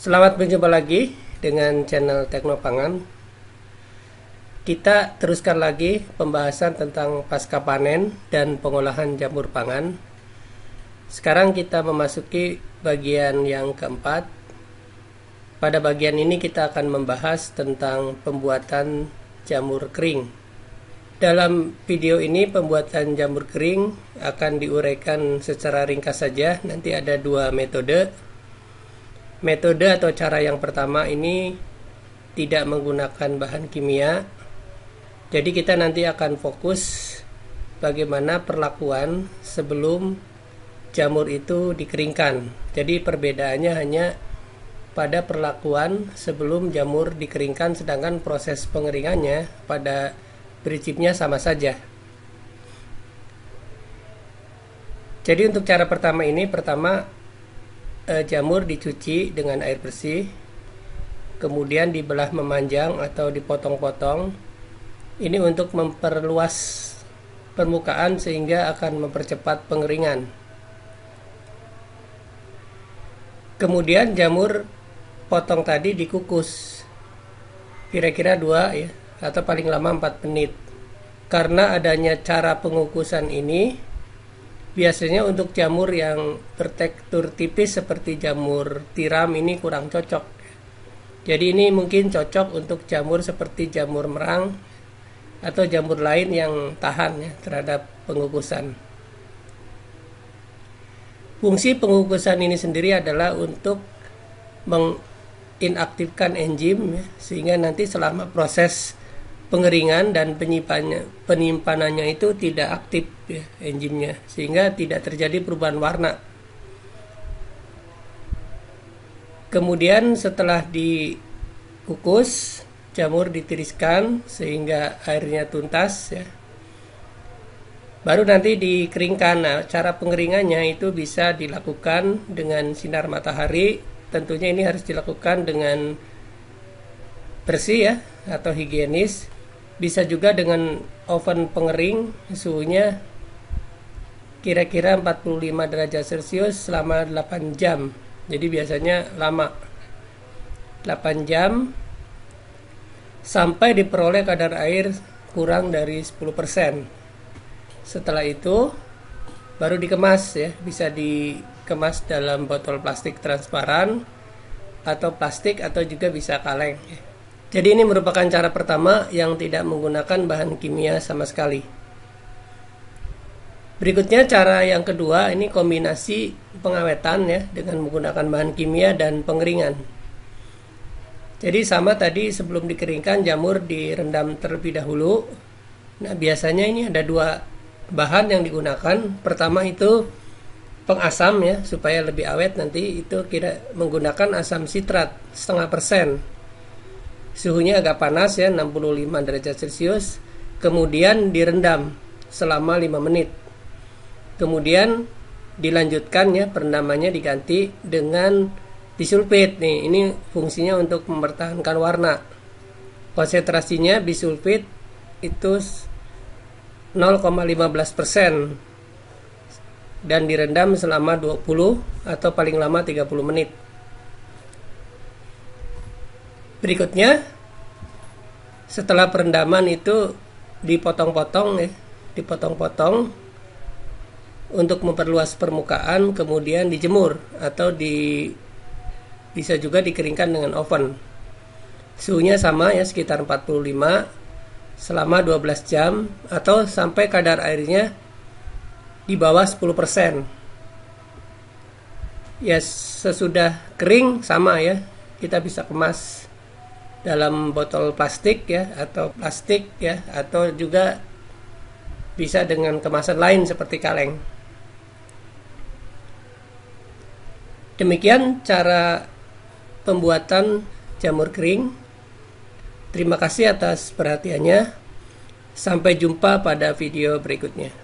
Selamat berjumpa lagi dengan channel Teknopangan. Kita teruskan lagi pembahasan tentang pasca panen dan pengolahan jamur pangan. Sekarang kita memasuki bagian yang keempat. Pada bagian ini kita akan membahas tentang pembuatan jamur kering. Dalam video ini pembuatan jamur kering akan diuraikan secara ringkas saja. Nanti ada dua metode. Metode atau cara yang pertama ini tidak menggunakan bahan kimia. Jadi kita nanti akan fokus bagaimana perlakuan sebelum jamur itu dikeringkan. Jadi perbedaannya hanya pada perlakuan sebelum jamur dikeringkan, sedangkan proses pengeringannya pada prinsipnya sama saja. Jadi untuk cara pertama ini, jamur dicuci dengan air bersih, kemudian dibelah memanjang atau dipotong-potong. Ini untuk memperluas permukaan sehingga akan mempercepat pengeringan. Kemudian jamur potong tadi dikukus kira-kira 2 ya, atau paling lama 4 menit. Karena adanya cara pengukusan ini, biasanya untuk jamur yang bertekstur tipis seperti jamur tiram ini kurang cocok. Jadi ini mungkin cocok untuk jamur seperti jamur merang atau jamur lain yang tahan ya terhadap pengukusan. Fungsi pengukusan ini sendiri adalah untuk menginaktifkan enzim ya, sehingga nanti selama proses pengeringan dan penyimpanannya itu tidak aktif ya, enzimnya, sehingga tidak terjadi perubahan warna. Kemudian setelah dikukus, jamur ditiriskan sehingga airnya tuntas ya. Baru nanti dikeringkan. Nah, cara pengeringannya itu bisa dilakukan dengan sinar matahari. Tentunya ini harus dilakukan dengan bersih ya atau higienis. Bisa juga dengan oven pengering, suhunya kira-kira 45 derajat Celcius selama 8 jam. Jadi biasanya lama, 8 jam sampai diperoleh kadar air kurang dari 10%. Setelah itu baru dikemas ya, bisa dikemas dalam botol plastik transparan atau plastik atau juga bisa kaleng ya. Jadi ini merupakan cara pertama yang tidak menggunakan bahan kimia sama sekali. Berikutnya cara yang kedua, ini kombinasi pengawetan ya dengan menggunakan bahan kimia dan pengeringan. Jadi sama tadi, sebelum dikeringkan jamur direndam terlebih dahulu. Nah biasanya ini ada 2 bahan yang digunakan. Pertama itu pengasam ya, supaya lebih awet nanti itu menggunakan asam sitrat 0,5%. Suhunya agak panas ya, 65 derajat Celcius. Kemudian direndam selama 5 menit. Kemudian dilanjutkan ya, perendamannya diganti dengan bisulfit. Nih, ini fungsinya untuk mempertahankan warna. Konsentrasinya bisulfit itu 0,15% dan direndam selama 20 atau paling lama 30 menit. Berikutnya, setelah perendaman itu dipotong-potong ya, dipotong-potong untuk memperluas permukaan, kemudian dijemur atau bisa juga dikeringkan dengan oven. Suhunya sama ya, sekitar 45 selama 12 jam atau sampai kadar airnya di bawah 10%. Ya, sesudah kering sama ya, kita bisa kemas dalam botol plastik ya, atau plastik ya, atau juga bisa dengan kemasan lain seperti kaleng. Demikian cara pembuatan jamur kering. Terima kasih atas perhatiannya. Sampai jumpa pada video berikutnya.